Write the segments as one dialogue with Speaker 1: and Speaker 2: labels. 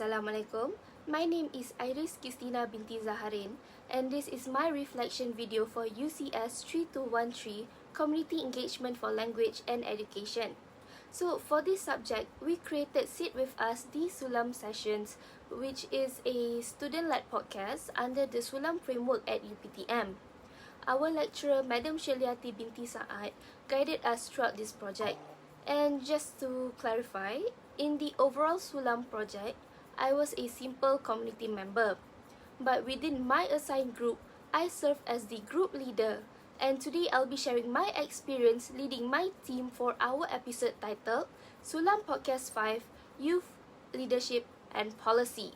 Speaker 1: Assalamualaikum. My name is Iris Christina binti Zaharin, and this is my reflection video for UCS3213 Community Engagement for Language and Education. So for this subject, we created Sit With Us the SULAM sessions, which is a student-led podcast under the SULAM framework at UPTM. Our lecturer, Madam Sheliati binti Saad, guided us throughout this project. And just to clarify, in the overall SULAM project, I was a simple community member. But within my assigned group, I served as the group leader. And today I'll be sharing my experience leading my team for our episode titled SULAM Podcast 5, Youth, Leadership and Policy.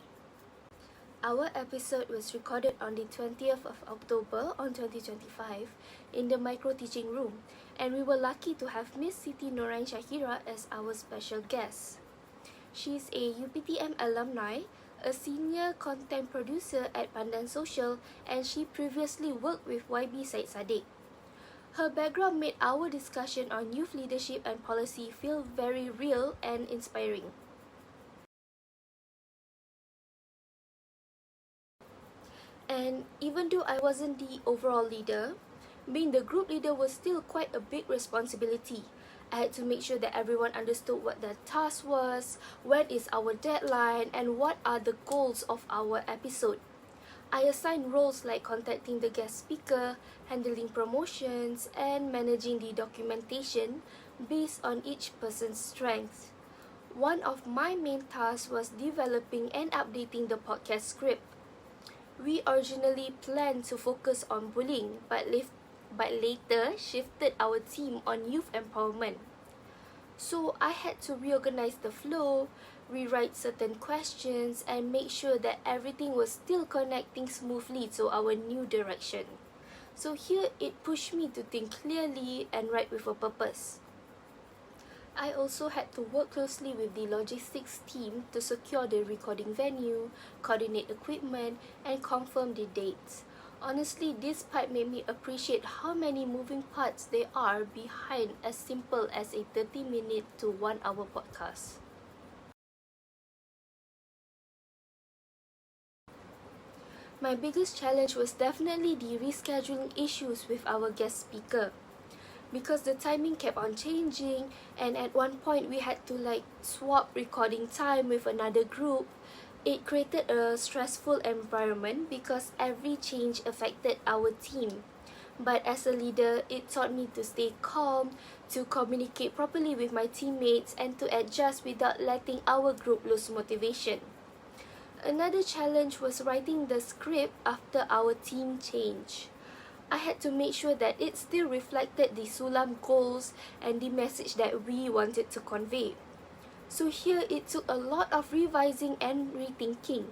Speaker 1: Our episode was recorded on the 20th of October on 2025 in the micro teaching room, and we were lucky to have Miss Siti Norain Shahira as our special guest. She's a UPTM alumni, a senior content producer at Pandan Social, and she previously worked with YB Said Sadiq. Her background made our discussion on youth leadership and policy feel very real and inspiring. And even though I wasn't the overall leader, being the group leader was still quite a big responsibility. I had to make sure that everyone understood what the task was, when is our deadline, and what are the goals of our episode. I assigned roles like contacting the guest speaker, handling promotions, and managing the documentation based on each person's strengths. One of my main tasks was developing and updating the podcast script. We originally planned to focus on bullying, but later shifted our theme on youth empowerment. So I had to reorganize the flow, rewrite certain questions, and make sure that everything was still connecting smoothly to our new direction. So here it pushed me to think clearly and write with a purpose. I also had to work closely with the logistics team to secure the recording venue, coordinate equipment, and confirm the dates. Honestly, this part made me appreciate how many moving parts there are behind as simple as a 30-minute to 1-hour podcast. My biggest challenge was definitely the rescheduling issues with our guest speaker. Because the timing kept on changing, and at one point we had to swap recording time with another group. It created a stressful environment because every change affected our team. But as a leader, it taught me to stay calm, to communicate properly with my teammates, and to adjust without letting our group lose motivation. Another challenge was writing the script after our team change. I had to make sure that it still reflected the SULAM goals and the message that we wanted to convey. So here it took a lot of revising and rethinking,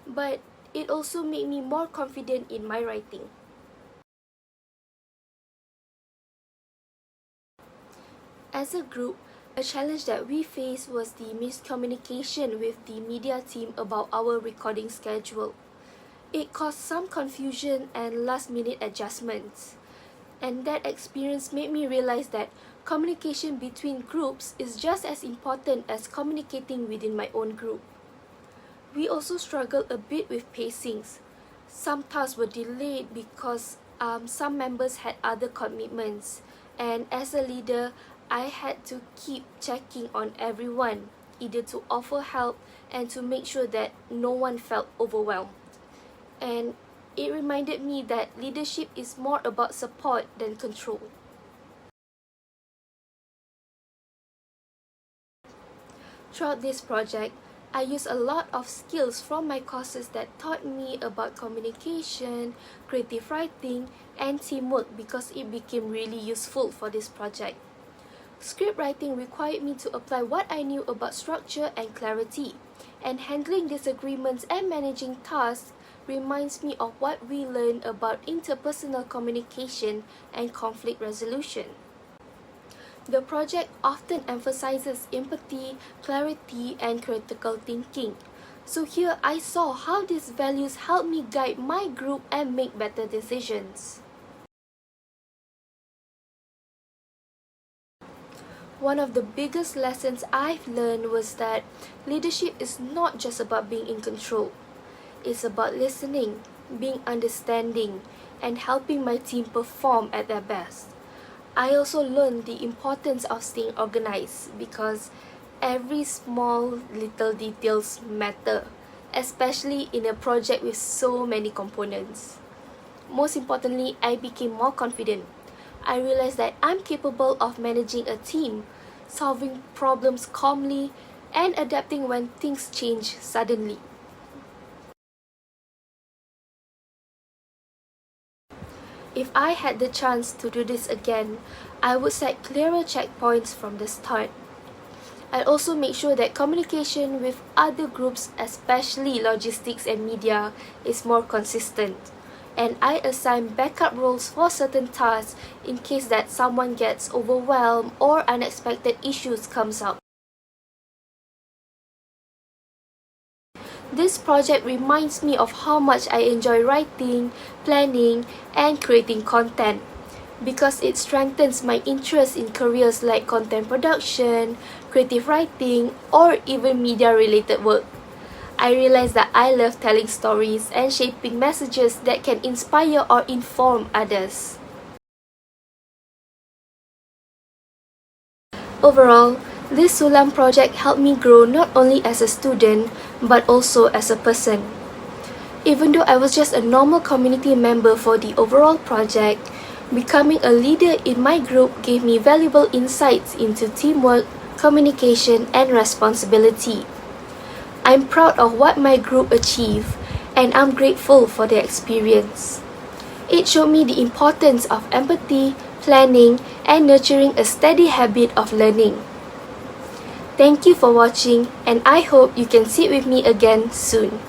Speaker 1: but it also made me more confident in my writing. As a group, a challenge that we faced was the miscommunication with the media team about our recording schedule. It caused some confusion and last-minute adjustments. And that experience made me realize that communication between groups is just as important as communicating within my own group. We also struggled a bit with pacings. Some tasks were delayed because some members had other commitments. And as a leader, I had to keep checking on everyone, either to offer help and to make sure that no one felt overwhelmed. And it reminded me that leadership is more about support than control. Throughout this project, I used a lot of skills from my courses that taught me about communication, creative writing, and teamwork because it became really useful for this project. Script writing required me to apply what I knew about structure and clarity, and handling disagreements and managing tasks reminds me of what we learned about interpersonal communication and conflict resolution. The project often emphasizes empathy, clarity, and critical thinking. So here I saw how these values help me guide my group and make better decisions. One of the biggest lessons I've learned was that leadership is not just about being in control. It's about listening, being understanding, and helping my team perform at their best. I also learned the importance of staying organized because every small little details matter, especially in a project with so many components. Most importantly, I became more confident. I realized that I'm capable of managing a team, solving problems calmly, and adapting when things change suddenly. If I had the chance to do this again, I would set clearer checkpoints from the start. I'd also make sure that communication with other groups, especially logistics and media, is more consistent. And I assign backup roles for certain tasks in case that someone gets overwhelmed or unexpected issues comes up. This project reminds me of how much I enjoy writing, planning, and creating content because it strengthens my interest in careers like content production, creative writing, or even media-related work. I realized that I love telling stories and shaping messages that can inspire or inform others. Overall, this SULAM project helped me grow not only as a student, but also as a person. Even though I was just a normal community member for the overall project, becoming a leader in my group gave me valuable insights into teamwork, communication, and responsibility. I'm proud of what my group achieved, and I'm grateful for the experience. It showed me the importance of empathy, planning, and nurturing a steady habit of learning. Thank you for watching, and I hope you can sit with me again soon.